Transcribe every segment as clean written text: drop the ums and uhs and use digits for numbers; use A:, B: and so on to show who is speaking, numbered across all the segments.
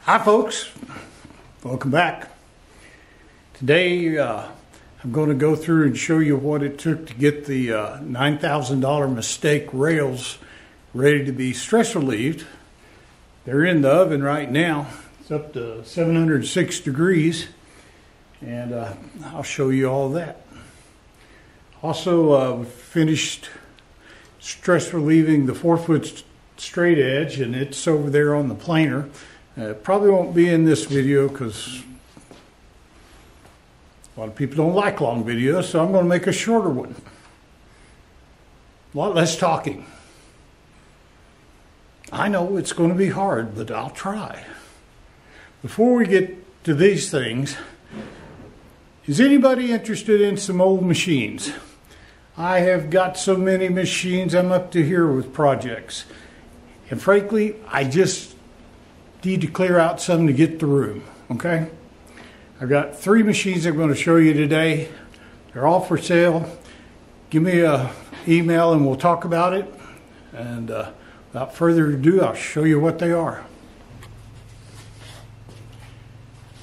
A: Hi folks, welcome back. Today I'm going to go through and show you what it took to get the $9,000 mistake rails ready to be stress relieved. They're in the oven right now. It's up to 706 degrees and I'll show you all that. Also finished stress relieving the 4-foot straight edge, and it's over there on the planer. It probably won't be in this video because a lot of people don't like long videos, so I'm going to make a shorter one. A lot less talking. I know it's going to be hard, but I'll try. Before we get to these things, is anybody interested in some old machines? I have got so many machines, I'm up to here with projects. And frankly, I just need to clear out some to get the room, okay? I've got 3 machines I'm going to show you today. They're all for sale. Give me an email and we'll talk about it. And without further ado, I'll show you what they are.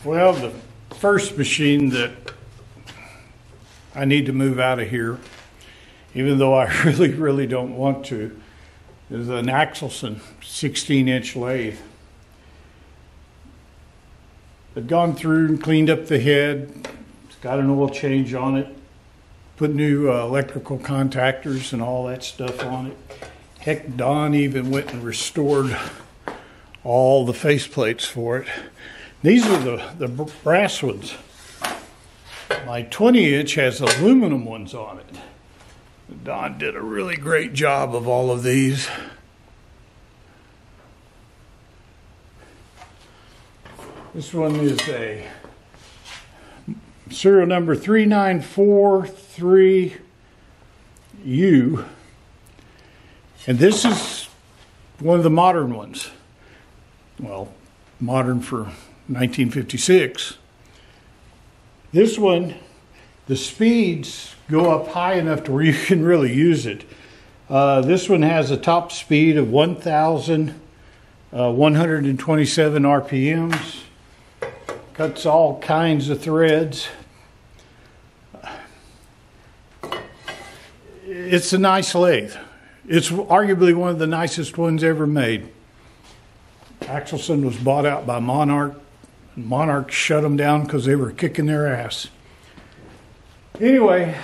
A: Well, the first machine that I need to move out of here, even though I really don't want to, is an Axelson 16-inch lathe. I've gone through and cleaned up the head. It's got an oil change on it. Put new electrical contactors and all that stuff on it. Heck, Don even went and restored all the faceplates for it. These are the brass ones. My 20-inch has aluminum ones on it. Don did a really great job of all of these. This one is a serial number 3943U, and this is one of the modern ones. Well, modern for 1956. This one, the speeds go up high enough to where you can really use it. This one has a top speed of 1,127 RPMs. Cuts all kinds of threads. It's a nice lathe. It's arguably one of the nicest ones ever made. Axelson was bought out by Monarch. Monarch shut them down because they were kicking their ass. Anyway,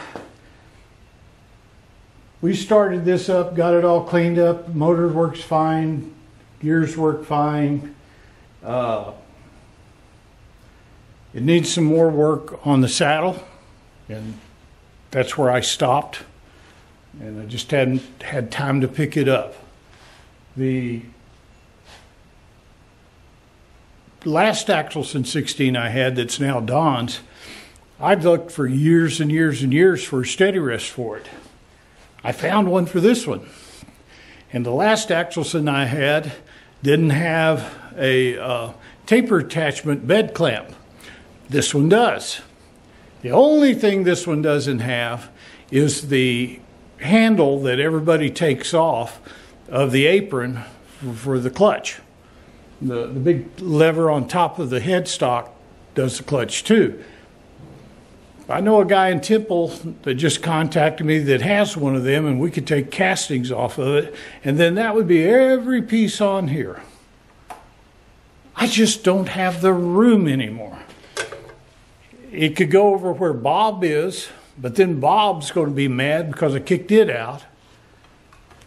A: we started this up, got it all cleaned up. Motor works fine. Gears work fine. It needs some more work on the saddle, and that's where I stopped, and I just hadn't had time to pick it up. The last Axelson 16 I had that's now Don's, I've looked for years and years and years for a steady rest for it. I found one for this one, and the last Axelson I had didn't have a taper attachment bed clamp. This one does. The only thing this one doesn't have is the handle that everybody takes off of the apron for the clutch. The big lever on top of the headstock does the clutch too. I know a guy in Temple that just contacted me that has one of them, and we could take castings off of it, and then that would be every piece on here. I just don't have the room anymore. It could go over where Bob is, but then Bob's going to be mad because I kicked it out.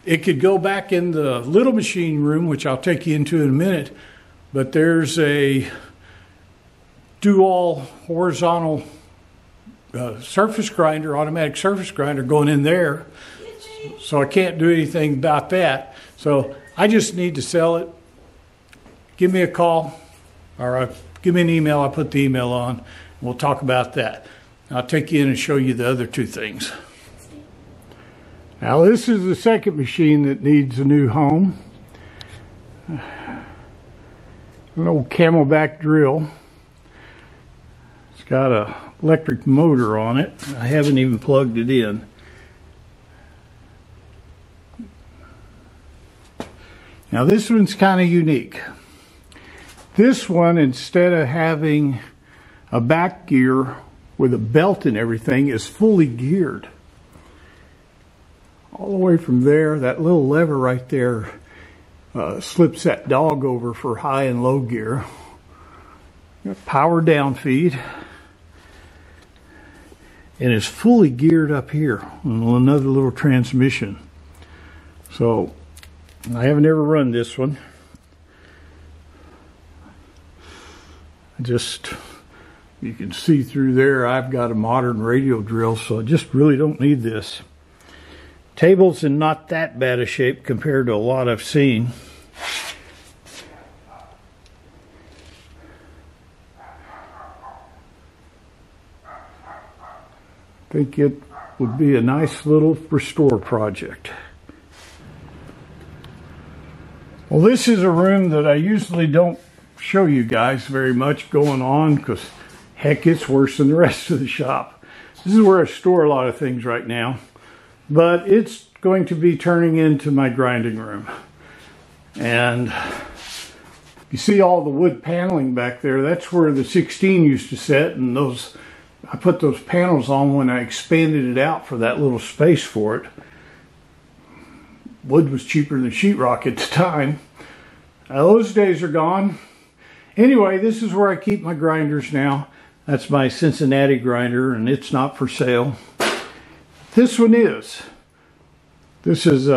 A: It could go back in the little machine room, which I'll take you into in a minute, but there's a dual horizontal surface grinder, automatic surface grinder going in there, so I can't do anything about that. So I just need to sell it. Give me a call, or give me an email. I'll put the email on. We'll talk about that. I'll take you in and show you the other 2 things. Now this is the second machine that needs a new home. An old Camelback drill. It's got an electric motor on it. I haven't even plugged it in. Now this one's kind of unique. This one, instead of having a back gear with a belt and everything, is fully geared. All the way from there, that little lever right there slips that dog over for high and low gear. Power down feed. And it's fully geared up here on another little transmission. So I haven't ever run this one. You can see through there, I've got a modern radio drill, so I just really don't need this. Table's in not that bad a shape compared to a lot I've seen. I think it would be a nice little restore project. Well, this is a room that I usually don't show you guys very much going on, because heck, it's worse than the rest of the shop. This is where I store a lot of things right now, but it's going to be turning into my grinding room. And you see all the wood paneling back there. That's where the 16 used to sit, and I put those panels on when I expanded it out for that little space for it. Wood was cheaper than sheetrock at the time. Those days are gone. Anyway, this is where I keep my grinders now. That's my Cincinnati grinder, and it's not for sale. This one is. This is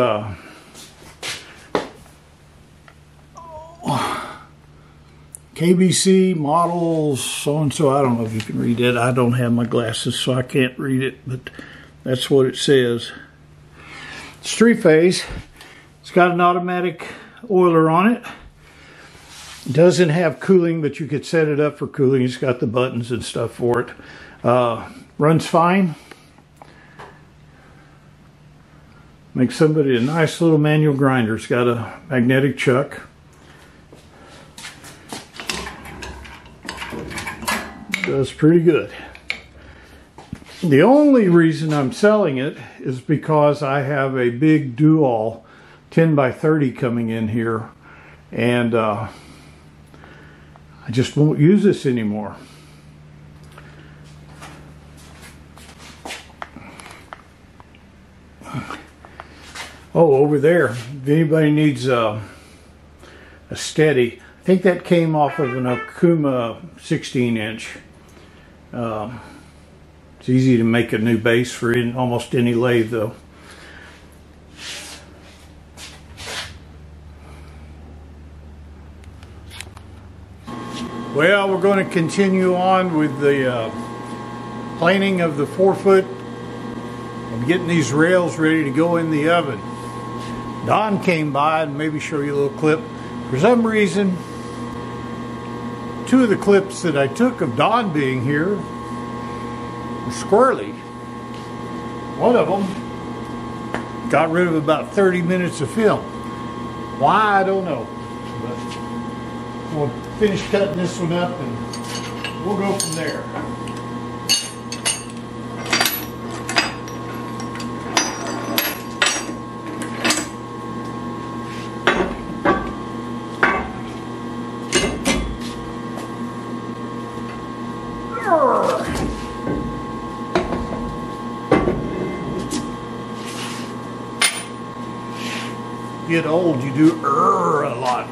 A: KBC models so-and-so. I don't know if you can read it. I don't have my glasses, so I can't read it, but that's what it says. It's 3-phase. It's got an automatic oiler on it. It doesn't have cooling, but you could set it up for cooling. It's got the buttons and stuff for it. Runs fine. Makes somebody a nice little manual grinder. It's got a magnetic chuck. Does pretty good. The only reason I'm selling it is because I have a big dual 10x30 coming in here, and I just won't use this anymore. Oh, over there, if anybody needs a steady, I think that came off of an Okuma 16-inch. It's easy to make a new base for almost any lathe, though. Well, we're going to continue on with the planing of the 4-foot. I'm getting these rails ready to go in the oven. Don came by and maybe show you a little clip. For some reason, 2 of the clips that I took of Don being here were squirrely. One of them got rid of about 30 minutes of film. Why, I don't know. But we'll finish cutting this one up and we'll go from there. Get old, you do a lot.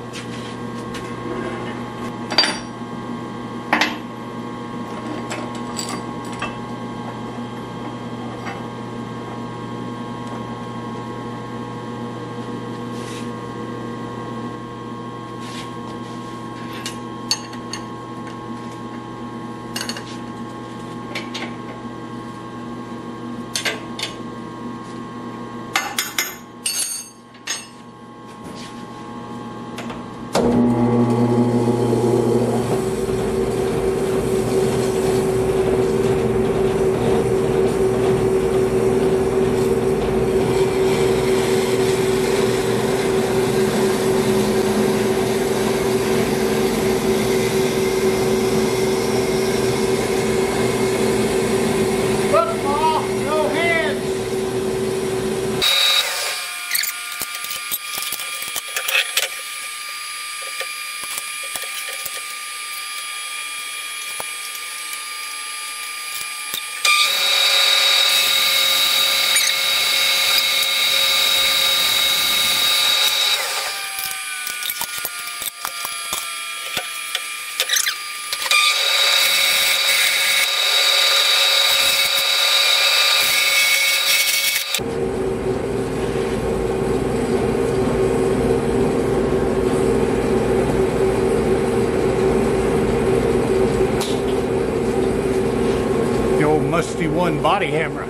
A: one body hammer.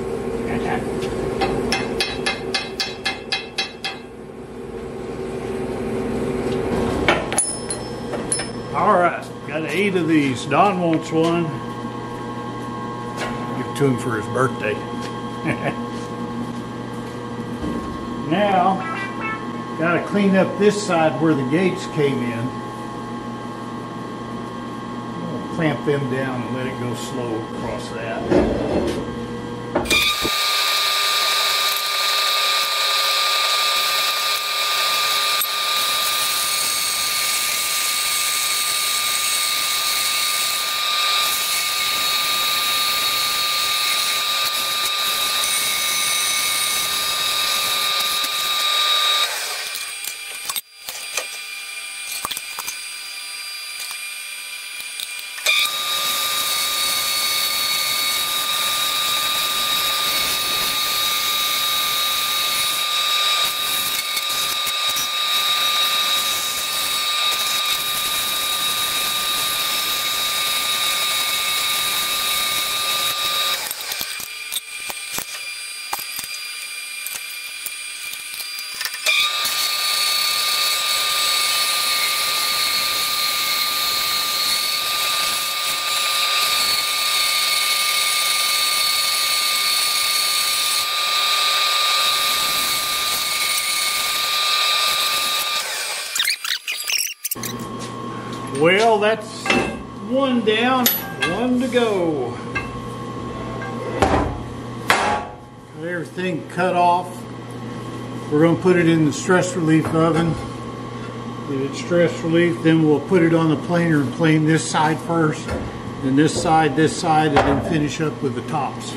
A: All right, got 8 of these. Don wants one. Give it to him for his birthday. Now, got to clean up this side where the gates came in. I'll clamp them down and let it go slow across that. Well, that's one down, one to go. Got everything cut off. We're going to put it in the stress relief oven. Get it stress relief, then we'll put it on the planer and plane this side first, then this side, and then finish up with the tops.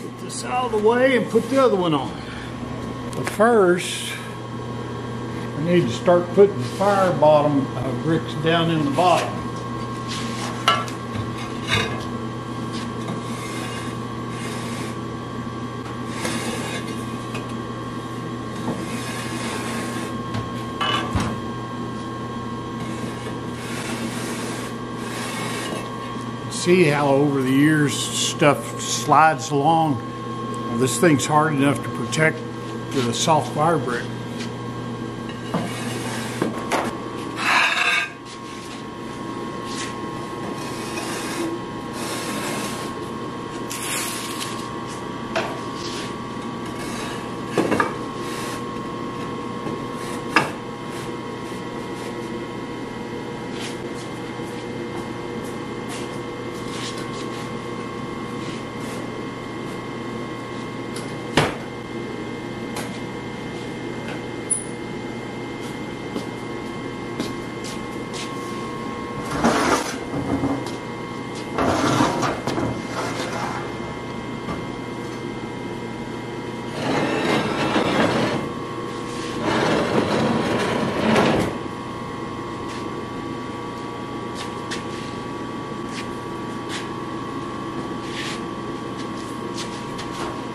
A: Get this out of the way and put the other one on. But first, I need to start putting fire bottom bricks down in the bottom. See how over the years stuff slides along. Well, this thing's hard enough to protect the soft fire brick.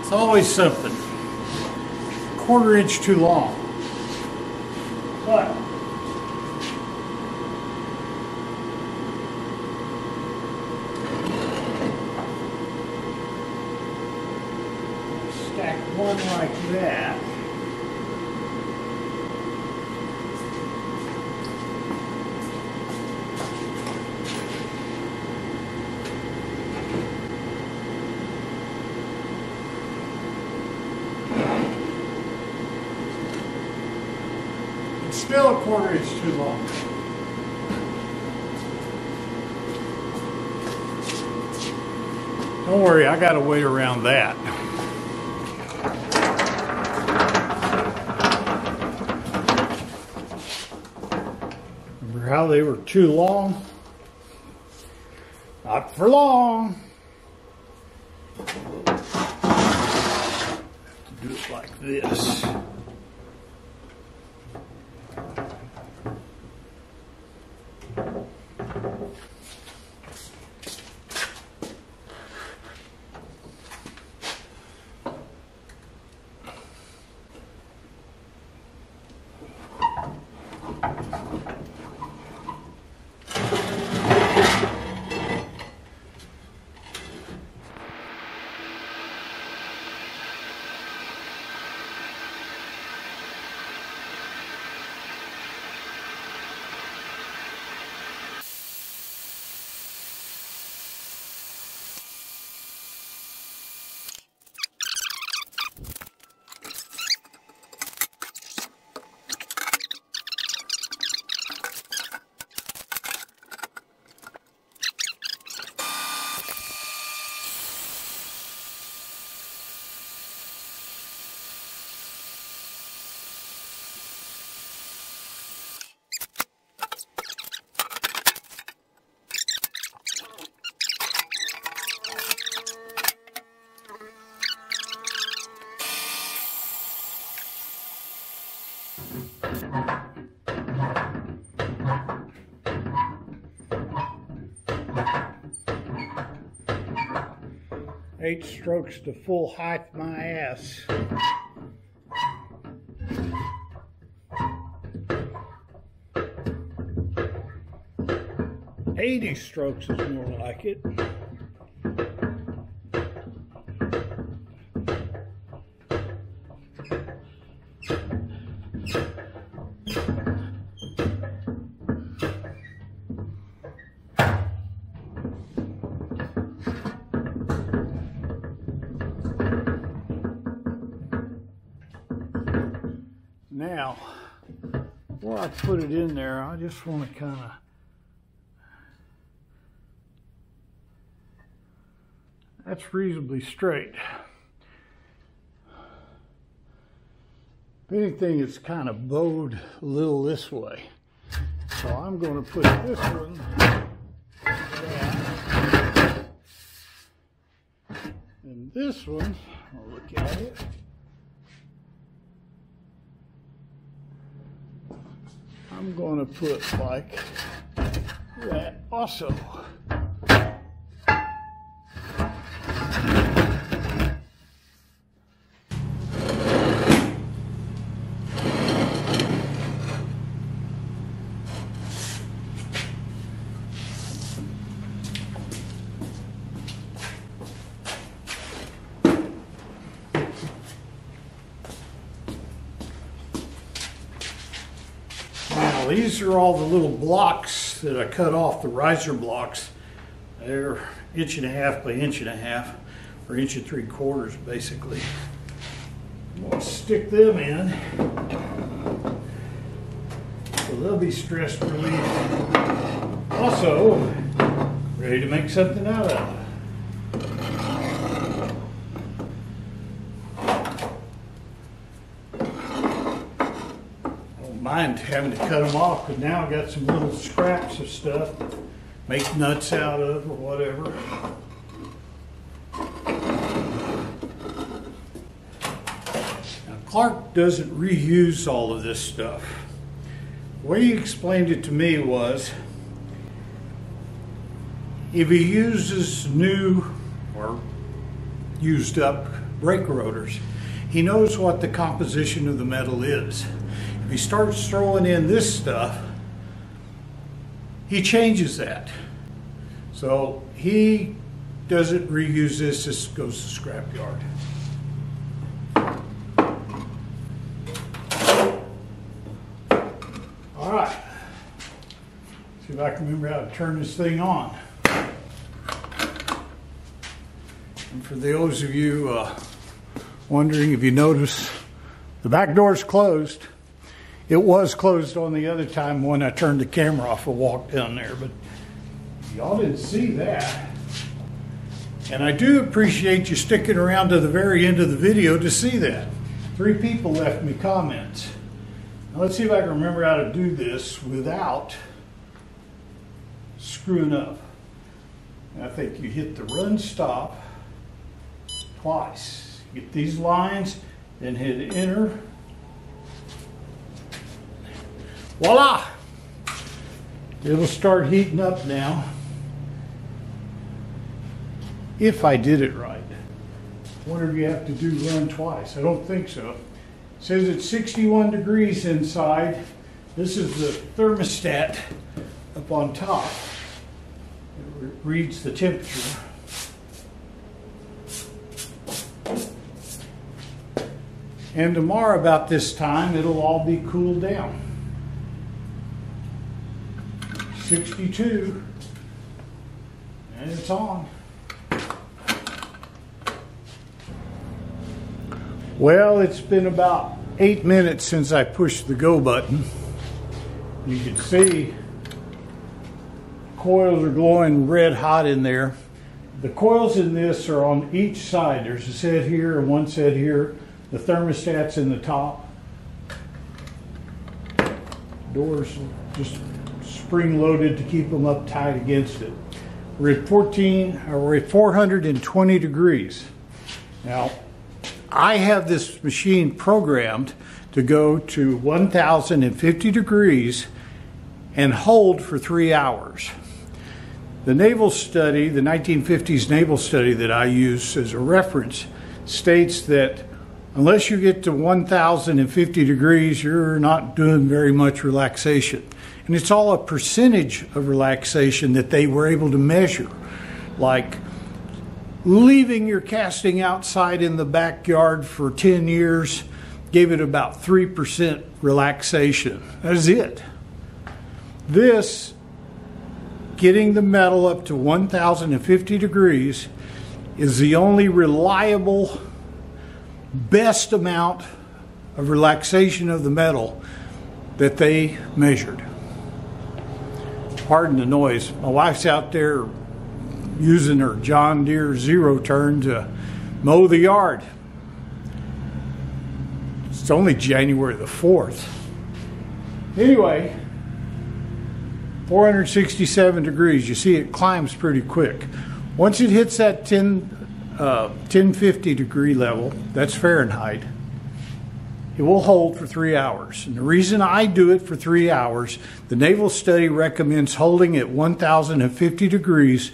A: It's always something. 1/4 inch too long. But stack one like that. Still 1/4 inch too long. Don't worry, I got a way around that. Remember how they were too long? Not for long. Have to do it like this. Eight strokes to full height my ass. $80 strokes is more like it. Now, before I put it in there, I just want to kind of, that's reasonably straight. If anything, it's kind of bowed a little this way. So I'm going to put this one down. And this one, I'll look at it. I'm going to put like that also. These are all the little blocks that I cut off, the riser blocks. They're 1.5 by 1.5 or 1 3/4 basically. I'm going to stick them in so they'll be stress relief. Also, ready to make something out of it. Mind having to cut them off, but now I've got some little scraps of stuff to make nuts out of or whatever. Now Clark doesn't reuse all of this stuff. The way he explained it to me was, if he uses new or used up brake rotors, he knows what the composition of the metal is. If he starts throwing in this stuff, he changes that. So he doesn't reuse this, this goes to the scrapyard. All right, see if I can remember how to turn this thing on. And for those of you wondering, if you notice, the back door's closed. It was closed on the other time when I turned the camera off and walked down there, but y'all didn't see that. And I do appreciate you sticking around to the very end of the video to see that. 3 people left me comments. Now let's see if I can remember how to do this without screwing up. And I think you hit the run stop twice. Get these lines, then hit enter. Voila! It'll start heating up now. If I did it right. I wonder if you have to do run twice. I don't think so. It says it's 61 degrees inside. This is the thermostat up on top. It reads the temperature. And tomorrow about this time, it'll all be cooled down. 62, and it's on. Well, it's been about 8 minutes since I pushed the go button. You can see coils are glowing red hot in there. The coils in this are on each side. There's a set here and one set here. The thermostat's in the top. Doors just spring-loaded to keep them up tight against it. We're at 420 degrees. Now, I have this machine programmed to go to 1,050 degrees and hold for 3 hours. The naval study, the 1950s naval study that I use as a reference, states that unless you get to 1,050 degrees, you're not doing very much relaxation. And it's all a percentage of relaxation that they were able to measure. Like leaving your casting outside in the backyard for 10 years gave it about 3% relaxation. That is it. This, getting the metal up to 1,050 degrees, is the only reliable, best amount of relaxation of the metal that they measured. Pardon the noise. My wife's out there using her John Deere zero turn to mow the yard. It's only January the 4th. Anyway, 467 degrees. You see it climbs pretty quick. Once it hits that 1050 degree level, that's Fahrenheit, it will hold for 3 hours. And the reason I do it for 3 hours, the naval study recommends holding at 1,050 degrees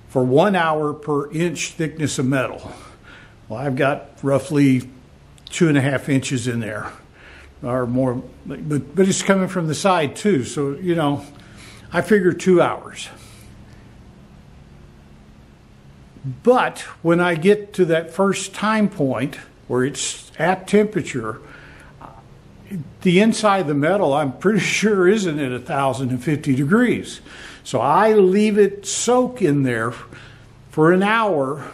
A: for 1 hour per inch thickness of metal. Well, I've got roughly 2.5 inches in there, or more, but it's coming from the side too. So, you know, I figure 2 hours. But when I get to that first time point where it's at temperature, the inside of the metal, I'm pretty sure, isn't at 1,050 degrees. So I leave it soak in there for an hour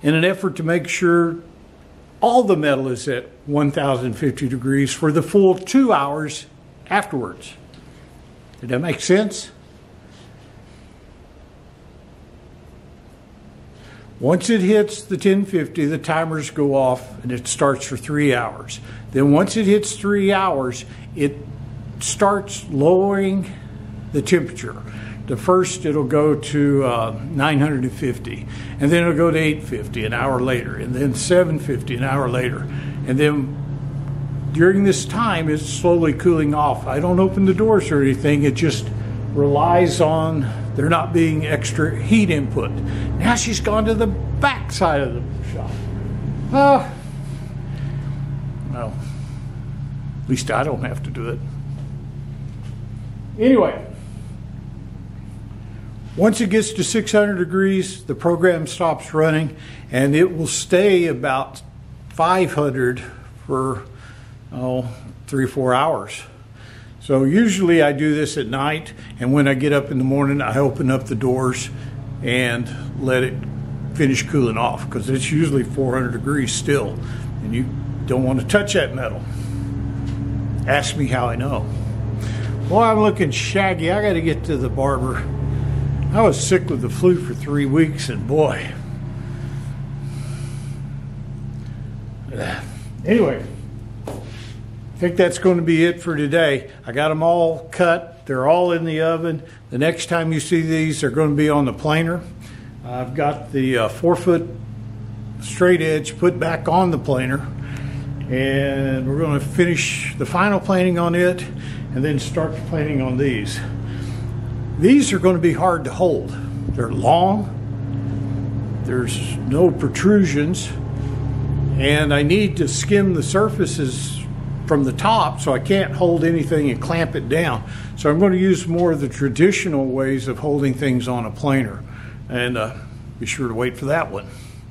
A: in an effort to make sure all the metal is at 1,050 degrees for the full 2 hours afterwards. Did that make sense? Once it hits the 1050, the timers go off and it starts for 3 hours. Then once it hits 3 hours, it starts lowering the temperature. The first, it'll go to 950, and then it'll go to 850 an hour later, and then 750 an hour later. And then during this time, it's slowly cooling off. I don't open the doors or anything. It just relies on there not being extra heat input. Now she's gone to the back side of the shop. Well, at least I don't have to do it. Anyway, once it gets to 600 degrees, the program stops running, and it will stay about 500 for 3 or 4 hours. So usually I do this at night, and when I get up in the morning, I open up the doors and let it finish cooling off, because it's usually 400 degrees still, and you don't want to touch that metal. Ask me how I know. Well, I'm looking shaggy. I got to get to the barber. I was sick with the flu for 3 weeks, and boy. Anyway, I think that's going to be it for today. I got them all cut. They're all in the oven. The next time you see these, they're going to be on the planer. I've got the 4-foot straight edge put back on the planer, and we're going to finish the final planing on it and then start the planing on these. These are going to be hard to hold. They're long, there's no protrusions, and I need to skim the surfaces from the top, so I can't hold anything and clamp it down. So I'm going to use more of the traditional ways of holding things on a planer, and be sure to wait for that one.